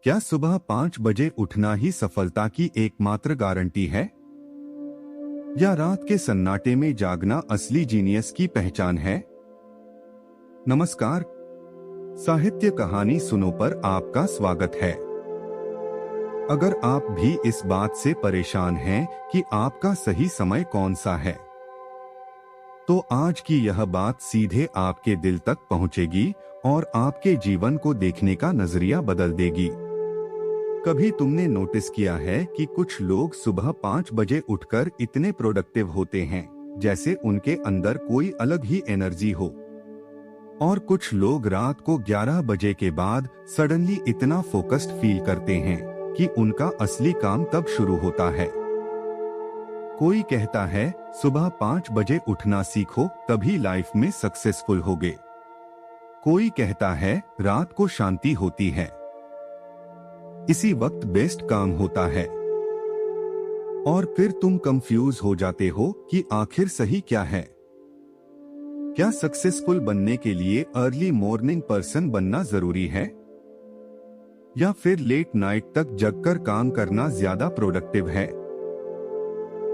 क्या सुबह 5 बजे उठना ही सफलता की एकमात्र गारंटी है? या रात के सन्नाटे में जागना असली जीनियस की पहचान है? नमस्कार, साहित्य कहानी सुनो पर आपका स्वागत है। अगर आप भी इस बात से परेशान हैं कि आपका सही समय कौन सा है, तो आज की यह बात सीधे आपके दिल तक पहुंचेगी और आपके जीवन को देखने का नजरिया बदल देगी। कभी तुमने नोटिस किया है कि कुछ लोग सुबह 5 बजे उठकर इतने प्रोडक्टिव होते हैं जैसे उनके अंदर कोई अलग ही एनर्जी हो, और कुछ लोग रात को 11 बजे के बाद सडनली इतना फोकस्ड फील करते हैं कि उनका असली काम तब शुरू होता है। कोई कहता है सुबह 5 बजे उठना सीखो तभी लाइफ में सक्सेसफुल होगे। कोई कहता है रात को शांति होती है, इसी वक्त बेस्ट काम होता है। और फिर तुम कंफ्यूज हो जाते हो कि आखिर सही क्या है। क्या सक्सेसफुल बनने के लिए अर्ली मॉर्निंग पर्सन बनना जरूरी है, या फिर लेट नाइट तक जगकर काम करना ज्यादा प्रोडक्टिव है?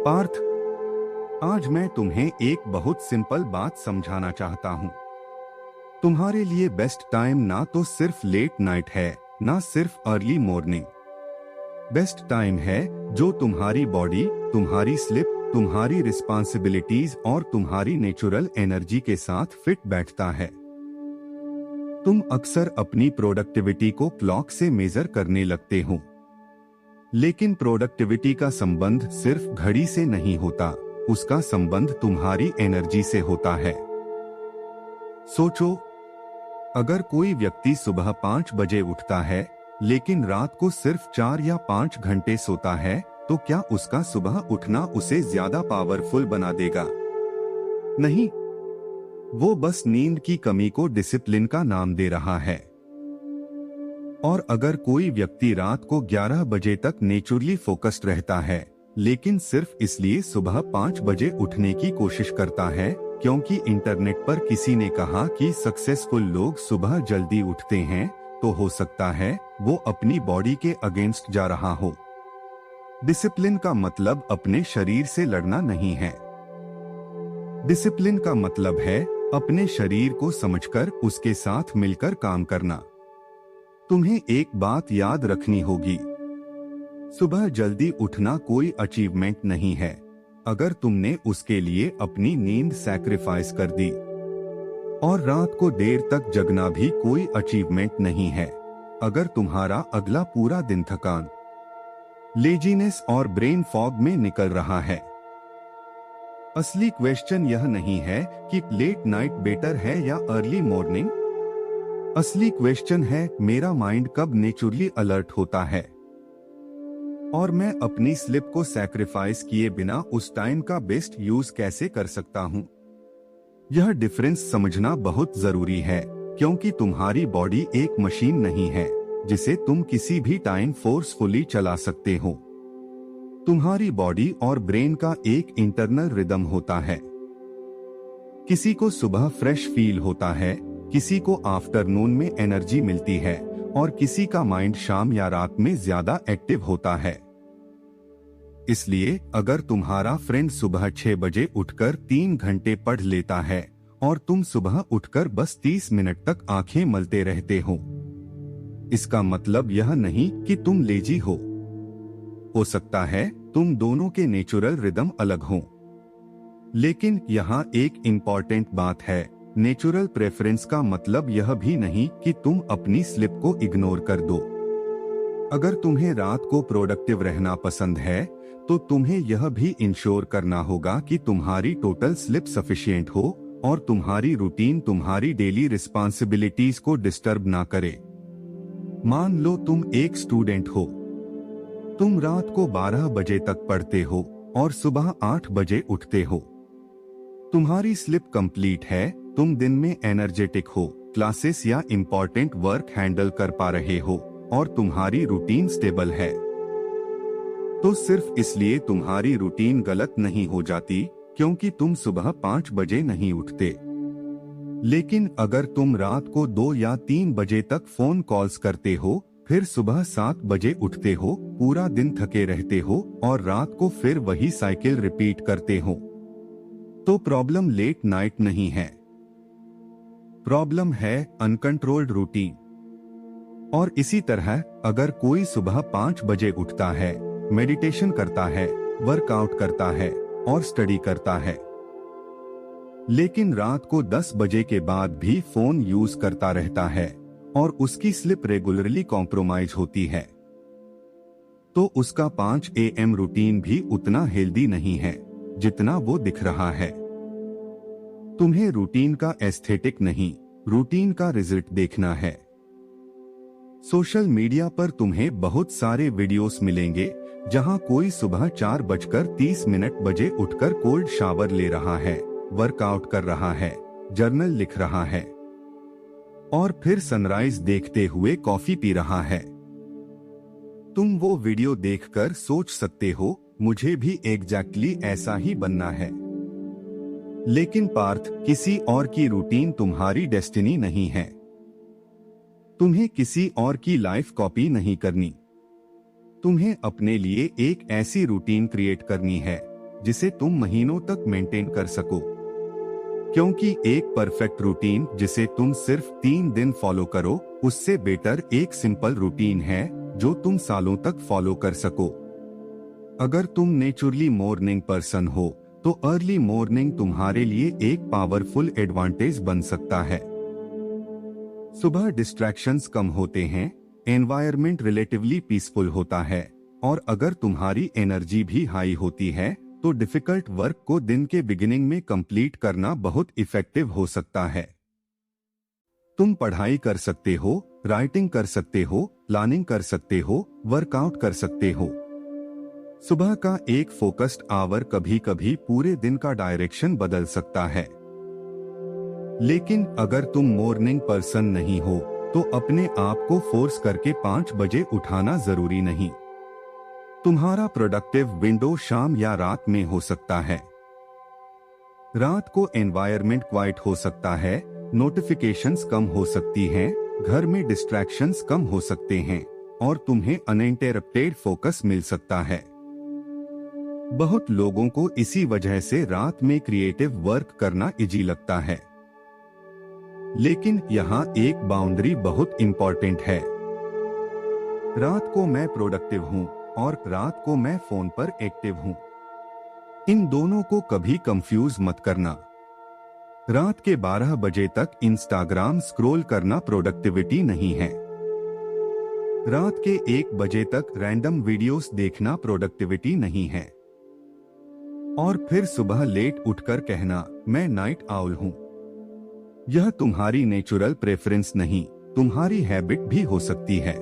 पार्थ, आज मैं तुम्हें एक बहुत सिंपल बात समझाना चाहता हूं। तुम्हारे लिए बेस्ट टाइम ना तो सिर्फ लेट नाइट है, ना सिर्फ अर्ली मॉर्निंग। बेस्ट टाइम है जो तुम्हारी बॉडी, तुम्हारी स्लिप, तुम्हारी रिस्पांसिबिलिटीज और तुम्हारी नेचुरल एनर्जी के साथ फिट बैठता है। तुम अक्सर अपनी प्रोडक्टिविटी को क्लॉक से मेजर करने लगते हो, लेकिन प्रोडक्टिविटी का संबंध सिर्फ घड़ी से नहीं होता, उसका संबंध तुम्हारी एनर्जी से होता है। सोचो, अगर कोई व्यक्ति सुबह 5 बजे उठता है लेकिन रात को सिर्फ 4 या 5 घंटे सोता है, तो क्या उसका सुबह उठना उसे ज्यादा पावरफुल बना देगा? नहीं, वो बस नींद की कमी को डिसिप्लिन का नाम दे रहा है। और अगर कोई व्यक्ति रात को 11 बजे तक नेचुरली फोकस्ड रहता है लेकिन सिर्फ इसलिए सुबह 5 बजे उठने की कोशिश करता है क्योंकि इंटरनेट पर किसी ने कहा कि सक्सेसफुल लोग सुबह जल्दी उठते हैं, तो हो सकता है वो अपनी बॉडी के अगेंस्ट जा रहा हो। डिसिप्लिन का मतलब अपने शरीर से लड़ना नहीं है। डिसिप्लिन का मतलब है अपने शरीर को समझकर उसके साथ मिलकर काम करना। तुम्हें एक बात याद रखनी होगी, सुबह जल्दी उठना कोई अचीवमेंट नहीं है अगर तुमने उसके लिए अपनी नींद सैक्रिफाइस कर दी। और रात को देर तक जगना भी कोई अचीवमेंट नहीं है अगर तुम्हारा अगला पूरा दिन थकान, लेजीनेस और ब्रेन फॉग में निकल रहा है। असली क्वेश्चन यह नहीं है कि लेट नाइट बेटर है या अर्ली मॉर्निंग। असली क्वेश्चन है मेरा माइंड कब नेचुरली अलर्ट होता है, और मैं अपनी स्लिप को सैक्रिफाइस किए बिना उस टाइम का बेस्ट यूज कैसे कर सकता हूं। यह डिफरेंस समझना बहुत जरूरी है, क्योंकि तुम्हारी बॉडी एक मशीन नहीं है जिसे तुम किसी भी टाइम फोर्सफुली चला सकते हो। तुम्हारी बॉडी और ब्रेन का एक इंटरनल रिदम होता है। किसी को सुबह फ्रेश फील होता है, किसी को आफ्टरनून में एनर्जी मिलती है, और किसी का माइंड शाम या रात में ज्यादा एक्टिव होता है। इसलिए अगर तुम्हारा फ्रेंड सुबह 6 बजे उठकर 3 घंटे पढ़ लेता है और तुम सुबह उठकर बस 30 मिनट तक आंखें मलते रहते हो, इसका मतलब यह नहीं कि तुम लेजी हो सकता है तुम दोनों के नेचुरल रिदम अलग हों। लेकिन यहाँ एक इम्पॉर्टेंट बात है, नेचुरल प्रेफरेंस का मतलब यह भी नहीं कि तुम अपनी स्लिप को इग्नोर कर दो। अगर तुम्हें रात को प्रोडक्टिव रहना पसंद है, तो तुम्हें यह भी इंश्योर करना होगा कि तुम्हारी टोटल स्लिप सफिशिएंट हो और तुम्हारी रूटीन तुम्हारी डेली रिस्पांसिबिलिटीज को डिस्टर्ब ना करे। मान लो तुम एक स्टूडेंट हो, तुम रात को 12 बजे तक पढ़ते हो और सुबह 8 बजे उठते हो। तुम्हारी स्लिप कंप्लीट है, तुम दिन में एनर्जेटिक हो, क्लासेस या इम्पोर्टेंट वर्क हैंडल कर पा रहे हो, और तुम्हारी रूटीन स्टेबल है, तो सिर्फ इसलिए तुम्हारी रूटीन गलत नहीं हो जाती क्योंकि तुम सुबह 5 बजे नहीं उठते। लेकिन अगर तुम रात को 2 या 3 बजे तक फोन कॉल्स करते हो, फिर सुबह 7 बजे उठते हो, पूरा दिन थके रहते हो और रात को फिर वही साइकिल रिपीट करते हो, तो प्रॉब्लम लेट नाइट नहीं है, प्रॉब्लम है अनकंट्रोल्ड रूटीन। और इसी तरह अगर कोई सुबह 5 बजे उठता है, मेडिटेशन करता है, वर्कआउट करता है और स्टडी करता है, लेकिन रात को 10 बजे के बाद भी फोन यूज करता रहता है और उसकी स्लिप रेगुलरली कॉम्प्रोमाइज होती है, तो उसका 5 AM रूटीन भी उतना हेल्दी नहीं है जितना वो दिख रहा है। तुम्हें रूटीन का एस्थेटिक नहीं, रूटीन का रिजल्ट देखना है। सोशल मीडिया पर तुम्हें बहुत सारे वीडियोस मिलेंगे जहां कोई सुबह 4:30 बजे उठकर कोल्ड शावर ले रहा है, वर्कआउट कर रहा है, जर्नल लिख रहा है और फिर सनराइज देखते हुए कॉफी पी रहा है। तुम वो वीडियो देखकर सोच सकते हो मुझे भी एग्जैक्टली ऐसा ही बनना है, लेकिन पार्थ, किसी और की रूटीन तुम्हारी डेस्टिनी नहीं है। तुम्हें किसी और की लाइफ कॉपी नहीं करनी, तुम्हें अपने लिए एक ऐसी रूटीन क्रिएट करनी है जिसे तुम महीनों तक मेंटेन कर सको, क्योंकि एक परफेक्ट रूटीन जिसे तुम सिर्फ 3 दिन फॉलो करो, उससे बेटर एक सिंपल रूटीन है जो तुम सालों तक फॉलो कर सको। अगर तुम नेचुरली मॉर्निंग पर्सन हो तो अर्ली मॉर्निंग तुम्हारे लिए एक पावरफुल एडवांटेज बन सकता है। सुबह डिस्ट्रैक्शंस कम होते हैं, एनवायरनमेंट रिलेटिवली पीसफुल होता है और अगर तुम्हारी एनर्जी भी हाई होती है तो डिफिकल्ट वर्क को दिन के बिगिनिंग में कंप्लीट करना बहुत इफेक्टिव हो सकता है। तुम पढ़ाई कर सकते हो, राइटिंग कर सकते हो, प्लानिंग कर सकते हो, वर्कआउट कर सकते हो। सुबह का एक फोकस्ड आवर कभी कभी पूरे दिन का डायरेक्शन बदल सकता है। लेकिन अगर तुम मॉर्निंग पर्सन नहीं हो तो अपने आप को फोर्स करके 5 बजे उठाना जरूरी नहीं। तुम्हारा प्रोडक्टिव विंडो शाम या रात में हो सकता है। रात को एनवायरनमेंट क्वाइट हो सकता है, नोटिफिकेशंस कम हो सकती हैं, घर में डिस्ट्रैक्शंस कम हो सकते हैं और तुम्हें अनइंटरप्टेड फोकस मिल सकता है। बहुत लोगों को इसी वजह से रात में क्रिएटिव वर्क करना इजी लगता है, लेकिन यहाँ एक बाउंड्री बहुत इंपॉर्टेंट है। रात को मैं प्रोडक्टिव हूँ और रात को मैं फोन पर एक्टिव हूँ, इन दोनों को कभी कंफ्यूज मत करना। रात के 12 बजे तक इंस्टाग्राम स्क्रॉल करना प्रोडक्टिविटी नहीं है। रात के 1 बजे तक रैंडम वीडियोस देखना प्रोडक्टिविटी नहीं है। और फिर सुबह लेट उठकर कहना मैं नाइट आउल हूँ, यह तुम्हारी नेचुरल प्रेफरेंस नहीं, तुम्हारी हैबिट भी हो सकती है।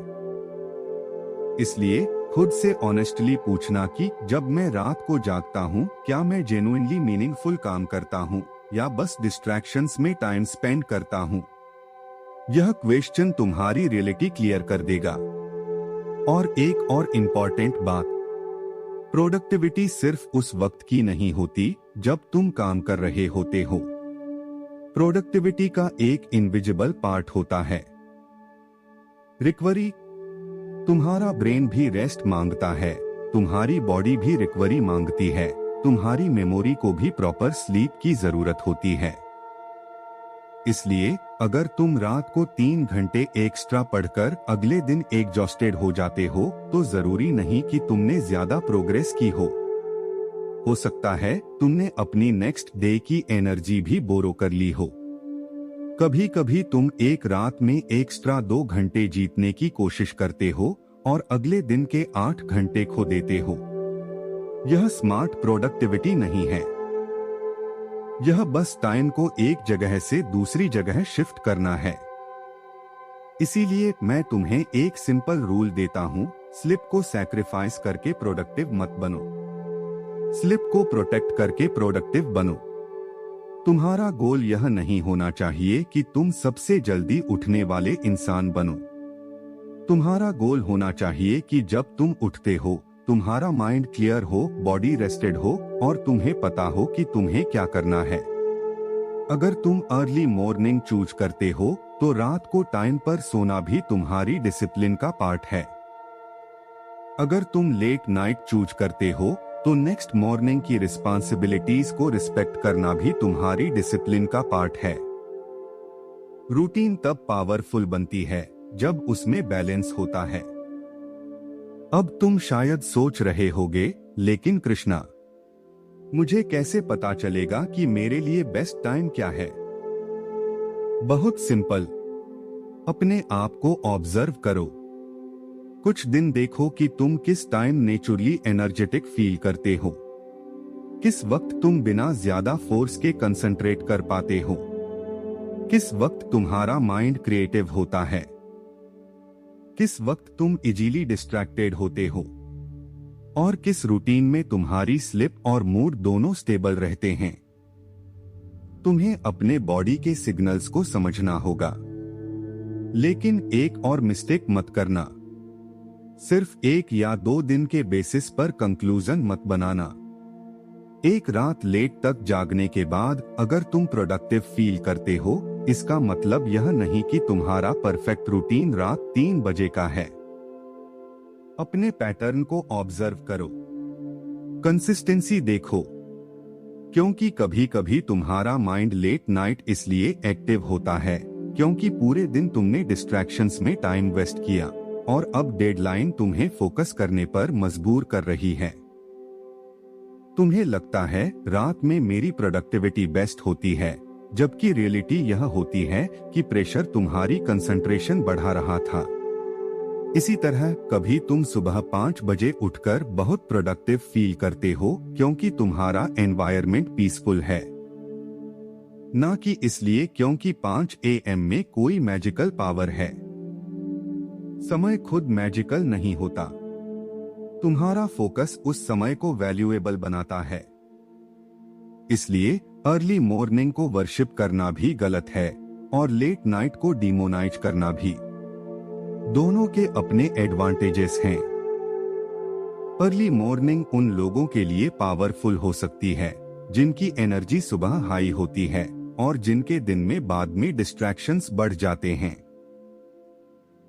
इसलिए खुद से ऑनेस्टली पूछना कि जब मैं रात को जागता हूँ क्या मैं जेन्युइनली मीनिंगफुल काम करता हूँ या बस डिस्ट्रैक्शंस में टाइम स्पेंड करता हूँ। यह क्वेश्चन तुम्हारी रियलिटी क्लियर कर देगा। और एक और इम्पॉर्टेंट बात, प्रोडक्टिविटी सिर्फ उस वक्त की नहीं होती जब तुम काम कर रहे होते हो। प्रोडक्टिविटी का एक इनविजिबल पार्ट होता है रिकवरी। तुम्हारा ब्रेन भी रेस्ट मांगता है, तुम्हारी बॉडी भी रिकवरी मांगती है, तुम्हारी मेमोरी को भी प्रॉपर स्लीप की जरूरत होती है। इसलिए अगर तुम रात को 3 घंटे एक्स्ट्रा पढ़कर अगले दिन एग्जॉस्टेड हो जाते हो तो जरूरी नहीं कि तुमने ज्यादा प्रोग्रेस की हो सकता है तुमने अपनी नेक्स्ट डे की एनर्जी भी बोरो कर ली हो। कभी कभी तुम एक रात में एक्स्ट्रा 2 घंटे जीतने की कोशिश करते हो और अगले दिन के 8 घंटे खो देते हो। यह स्मार्ट प्रोडक्टिविटी नहीं है, यह बस टाइम को एक जगह से दूसरी जगह शिफ्ट करना है। इसीलिए मैं तुम्हें एक सिंपल रूल देता हूँ, स्लिप को सैक्रिफाइस करके प्रोडक्टिव मत बनो, स्लिप को प्रोटेक्ट करके प्रोडक्टिव बनो। तुम्हारा गोल यह नहीं होना चाहिए कि तुम सबसे जल्दी उठने वाले इंसान बनो। तुम्हारा गोल होना चाहिए कि जब तुम उठते हो तुम्हारा माइंड क्लियर हो, बॉडी रेस्टेड हो और तुम्हें पता हो कि तुम्हें क्या करना है। अगर तुम अर्ली मॉर्निंग चूज करते हो तो रात को टाइम पर सोना भी तुम्हारी डिसिप्लिन का पार्ट है। अगर तुम लेट नाइट चूज करते हो तो नेक्स्ट मॉर्निंग की रिस्पॉन्सिबिलिटीज को रिस्पेक्ट करना भी तुम्हारी डिसिप्लिन का पार्ट है। रूटीन तब पावरफुल बनती है जब उसमें बैलेंस होता है। अब तुम शायद सोच रहे होगे, लेकिन कृष्णा, मुझे कैसे पता चलेगा कि मेरे लिए बेस्ट टाइम क्या है? बहुत सिंपल, अपने आप को ऑब्जर्व करो। कुछ दिन देखो कि तुम किस टाइम नेचुरली एनर्जेटिक फील करते हो, किस वक्त तुम बिना ज्यादा फोर्स के कंसंट्रेट कर पाते हो, किस वक्त तुम्हारा माइंड क्रिएटिव होता है, किस वक्त तुम इजीली डिस्ट्रैक्टेड होते हो, और किस रूटीन में तुम्हारी स्लिप और मूड दोनों स्टेबल रहते हैं। तुम्हें अपने बॉडी के सिग्नल्स को समझना होगा। लेकिन एक और मिस्टेक मत करना, सिर्फ 1 या 2 दिन के बेसिस पर कंक्लूजन मत बनाना। एक रात लेट तक जागने के बाद अगर तुम प्रोडक्टिव फील करते हो, इसका मतलब यह नहीं कि तुम्हारा परफेक्ट रूटीन रात 3 बजे का है। अपने पैटर्न को ऑब्जर्व करो, कंसिस्टेंसी देखो, क्योंकि कभी कभी तुम्हारा माइंड लेट नाइट इसलिए एक्टिव होता है क्योंकि पूरे दिन तुमने डिस्ट्रैक्शंस में टाइम वेस्ट किया और अब डेडलाइन तुम्हें फोकस करने पर मजबूर कर रही है। तुम्हें लगता है रात में मेरी प्रोडक्टिविटी बेस्ट होती है, जबकि रियलिटी यह होती है कि प्रेशर तुम्हारी कंसंट्रेशन बढ़ा रहा था। इसी तरह कभी तुम सुबह 5 बजे उठकर बहुत प्रोडक्टिव फील करते हो क्योंकि तुम्हारा एनवायरनमेंट पीसफुल है, ना कि इसलिए क्योंकि 5 AM में कोई मैजिकल पावर है। समय खुद मैजिकल नहीं होता, तुम्हारा फोकस उस समय को वैल्यूएबल बनाता है। इसलिए अर्ली मॉर्निंग को वर्शिप करना भी गलत है और लेट नाइट को डिमोनाइज करना भी। दोनों के अपने एडवांटेजेस हैं। अर्ली मॉर्निंग उन लोगों के लिए पावरफुल हो सकती है जिनकी एनर्जी सुबह हाई होती है और जिनके दिन में बाद में डिस्ट्रैक्शंस बढ़ जाते हैं।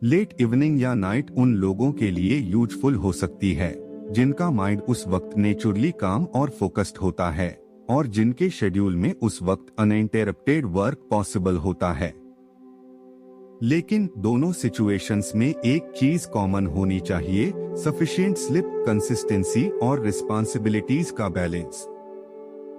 लेट इवनिंग या नाइट उन लोगों के लिए यूजफुल हो सकती है जिनका माइंड उस वक्त नेचुरली काम और फोकस्ड होता है और जिनके शेड्यूल में उस वक्त अनइंटरप्टेड वर्क पॉसिबल होता है। लेकिन दोनों सिचुएशंस में एक चीज कॉमन होनी चाहिए, सफिशिएंट स्लिप, कंसिस्टेंसी और रिस्पॉन्सिबिलिटीज का बैलेंस।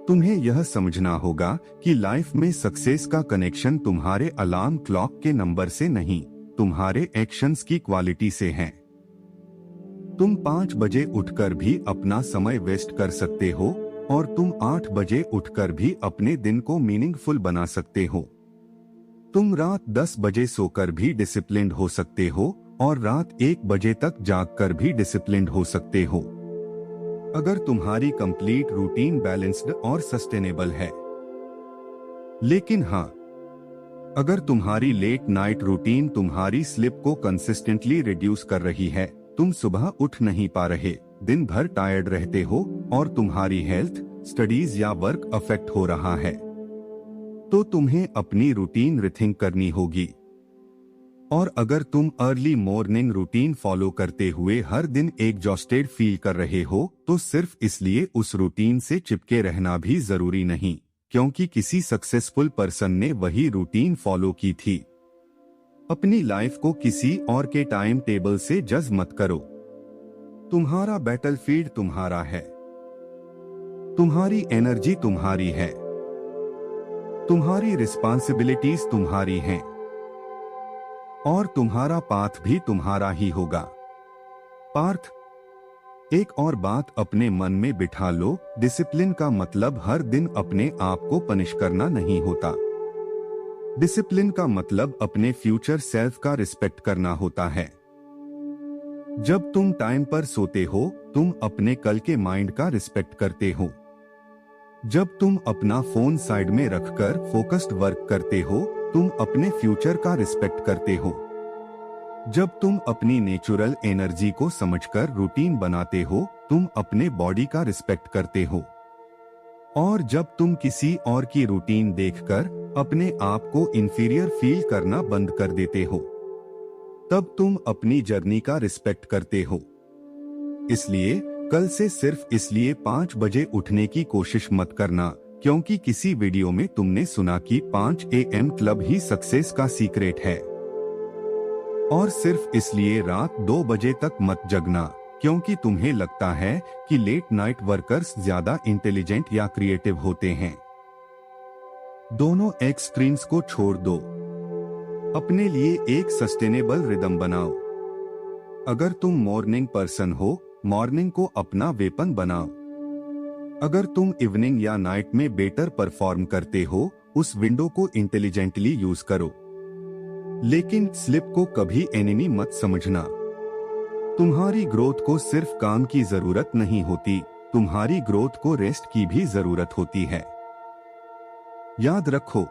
तुम्हें यह समझना होगा कि लाइफ में सक्सेस का कनेक्शन तुम्हारे अलार्म क्लॉक के नंबर से नहीं, तुम्हारे एक्शंस की क्वालिटी से है। तुम 5 बजे उठकर भी अपना समय वेस्ट कर सकते हो और तुम 8 बजे उठकर भी अपने दिन को मीनिंगफुल बना सकते हो। तुम रात 10 बजे सोकर भी डिसिप्लिन्ड हो सकते हो और रात 1 बजे तक जागकर भी डिसिप्लिन्ड हो सकते हो, अगर तुम्हारी कंप्लीट रूटीन बैलेंस्ड और सस्टेनेबल है। लेकिन हाँ, अगर तुम्हारी लेट नाइट रूटीन तुम्हारी स्लिप को कंसिस्टेंटली रिड्यूस कर रही है, तुम सुबह उठ नहीं पा रहे, दिन भर टायर्ड रहते हो और तुम्हारी हेल्थ, स्टडीज या वर्क अफेक्ट हो रहा है, तो तुम्हें अपनी रूटीन रिथिंक करनी होगी। और अगर तुम अर्ली मॉर्निंग रूटीन फॉलो करते हुए हर दिन एग्जॉस्टेड फील कर रहे हो, तो सिर्फ इसलिए उस रूटीन से चिपके रहना भी जरूरी नहीं, क्योंकि किसी सक्सेसफुल पर्सन ने वही रूटीन फॉलो की थी। अपनी लाइफ को किसी और के टाइम टेबल से जज मत करो। तुम्हारा बैटलफील्ड तुम्हारा है, तुम्हारी एनर्जी तुम्हारी है, तुम्हारी रिस्पॉन्सिबिलिटीज तुम्हारी हैं और तुम्हारा पाथ भी तुम्हारा ही होगा। पार्थ, एक और बात अपने मन में बिठा लो, डिसिप्लिन का मतलब हर दिन अपने आप को पनिश करना नहीं होता। डिसिप्लिन का मतलब अपने फ्यूचर सेल्फ का रिस्पेक्ट करना होता है। जब तुम टाइम पर सोते हो, तुम अपने कल के माइंड का रिस्पेक्ट करते हो। जब तुम अपना फोन साइड में रखकर फोकस्ड वर्क करते हो, तुम अपने फ्यूचर का रिस्पेक्ट करते हो। जब तुम अपनी नेचुरल एनर्जी को समझकर रूटीन बनाते हो, तुम अपने बॉडी का रिस्पेक्ट करते हो। और जब तुम किसी और की रूटीन देखकर अपने आप को इंफीरियर फील करना बंद कर देते हो, तब तुम अपनी जर्नी का रिस्पेक्ट करते हो। इसलिए कल से सिर्फ इसलिए 5 बजे उठने की कोशिश मत करना क्योंकि किसी वीडियो में तुमने सुना कि 5 AM क्लब ही सक्सेस का सीक्रेट है। और सिर्फ इसलिए रात 2 बजे तक मत जगना क्योंकि तुम्हें लगता है कि लेट नाइट वर्कर्स ज्यादा इंटेलिजेंट या क्रिएटिव होते हैं। दोनों एक्सट्रीम्स को छोड़ दो। अपने लिए एक सस्टेनेबल रिदम बनाओ। अगर तुम मॉर्निंग पर्सन हो, मॉर्निंग को अपना वेपन बनाओ। अगर तुम इवनिंग या नाइट में बेटर परफॉर्म करते हो, उस विंडो को इंटेलिजेंटली यूज करो। लेकिन स्लिप को कभी एनिमी मत समझना। तुम्हारी ग्रोथ को सिर्फ काम की जरूरत नहीं होती, तुम्हारी ग्रोथ को रेस्ट की भी जरूरत होती है। याद रखो,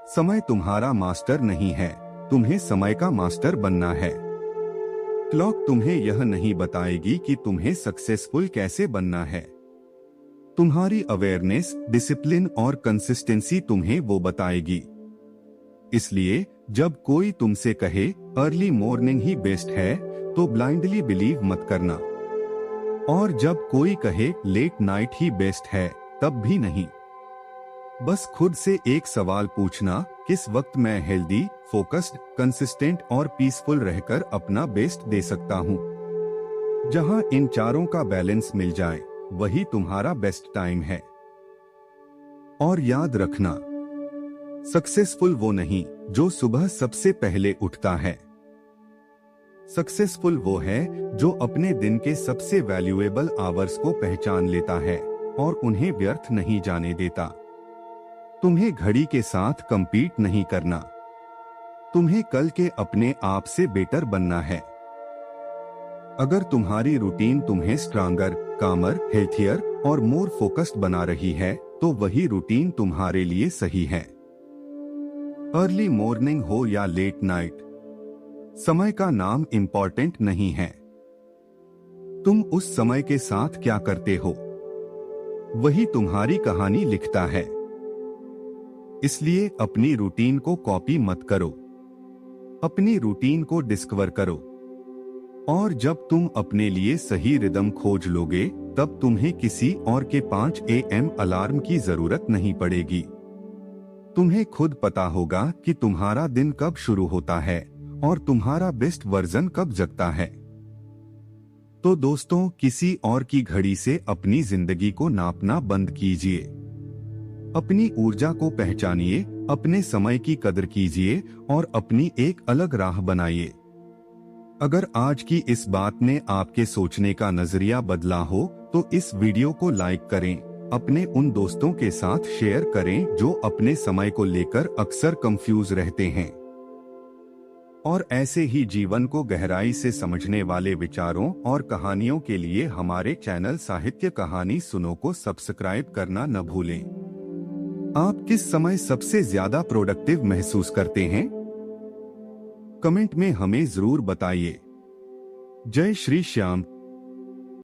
समय तुम्हारा मास्टर नहीं है, तुम्हें समय का मास्टर बनना है। क्लॉक तुम्हें यह नहीं बताएगी कि तुम्हें सक्सेसफुल कैसे बनना है। तुम्हारी अवेयरनेस, डिसिप्लिन और कंसिस्टेंसी तुम्हें वो बताएगी। इसलिए जब कोई तुमसे कहे अर्ली मॉर्निंग ही बेस्ट है, तो ब्लाइंडली बिलीव मत करना। और जब कोई कहे लेट नाइट ही बेस्ट है, तब भी नहीं। बस खुद से एक सवाल पूछना, किस वक्त मैं हेल्दी, फोकस्ड, कंसिस्टेंट और पीसफुल रहकर अपना बेस्ट दे सकता हूँ। जहाँ इन चारों का बैलेंस मिल जाए, वही तुम्हारा बेस्ट टाइम है। और याद रखना, सक्सेसफुल वो नहीं जो सुबह सबसे पहले उठता है। सक्सेसफुल वो है जो अपने दिन के सबसे वैल्यूएबल आवर्स को पहचान लेता है और उन्हें व्यर्थ नहीं जाने देता। तुम्हें घड़ी के साथ कंपीट नहीं करना, तुम्हें कल के अपने आप से बेटर बनना है। अगर तुम्हारी रूटीन तुम्हें स्ट्रांगर, कामर, हेल्थियर और मोर फोकस्ड बना रही है, तो वही रूटीन तुम्हारे लिए सही है। अर्ली मॉर्निंग हो या लेट नाइट, समय का नाम इंपॉर्टेंट नहीं है। तुम उस समय के साथ क्या करते हो, वही तुम्हारी कहानी लिखता है। इसलिए अपनी रूटीन को कॉपी मत करो, अपनी रूटीन को डिस्कवर करो। और जब तुम अपने लिए सही रिदम खोज लोगे, तब तुम्हें किसी और के 5 AM अलार्म की जरूरत नहीं पड़ेगी। तुम्हें खुद पता होगा कि तुम्हारा दिन कब शुरू होता है और तुम्हारा बेस्ट वर्जन कब जगता है। तो दोस्तों, किसी और की घड़ी से अपनी जिंदगी को नापना बंद कीजिए। अपनी ऊर्जा को पहचानिए, अपने समय की कदर कीजिए और अपनी एक अलग राह बनाइए। अगर आज की इस बात ने आपके सोचने का नजरिया बदला हो, तो इस वीडियो को लाइक करें, अपने उन दोस्तों के साथ शेयर करें जो अपने समय को लेकर अक्सर कंफ्यूज रहते हैं। और ऐसे ही जीवन को गहराई से समझने वाले विचारों और कहानियों के लिए हमारे चैनल साहित्य कहानी सुनो को सब्सक्राइब करना न भूलें। आप किस समय सबसे ज्यादा प्रोडक्टिव महसूस करते हैं? कमेंट में हमें जरूर बताइए। जय श्री श्याम।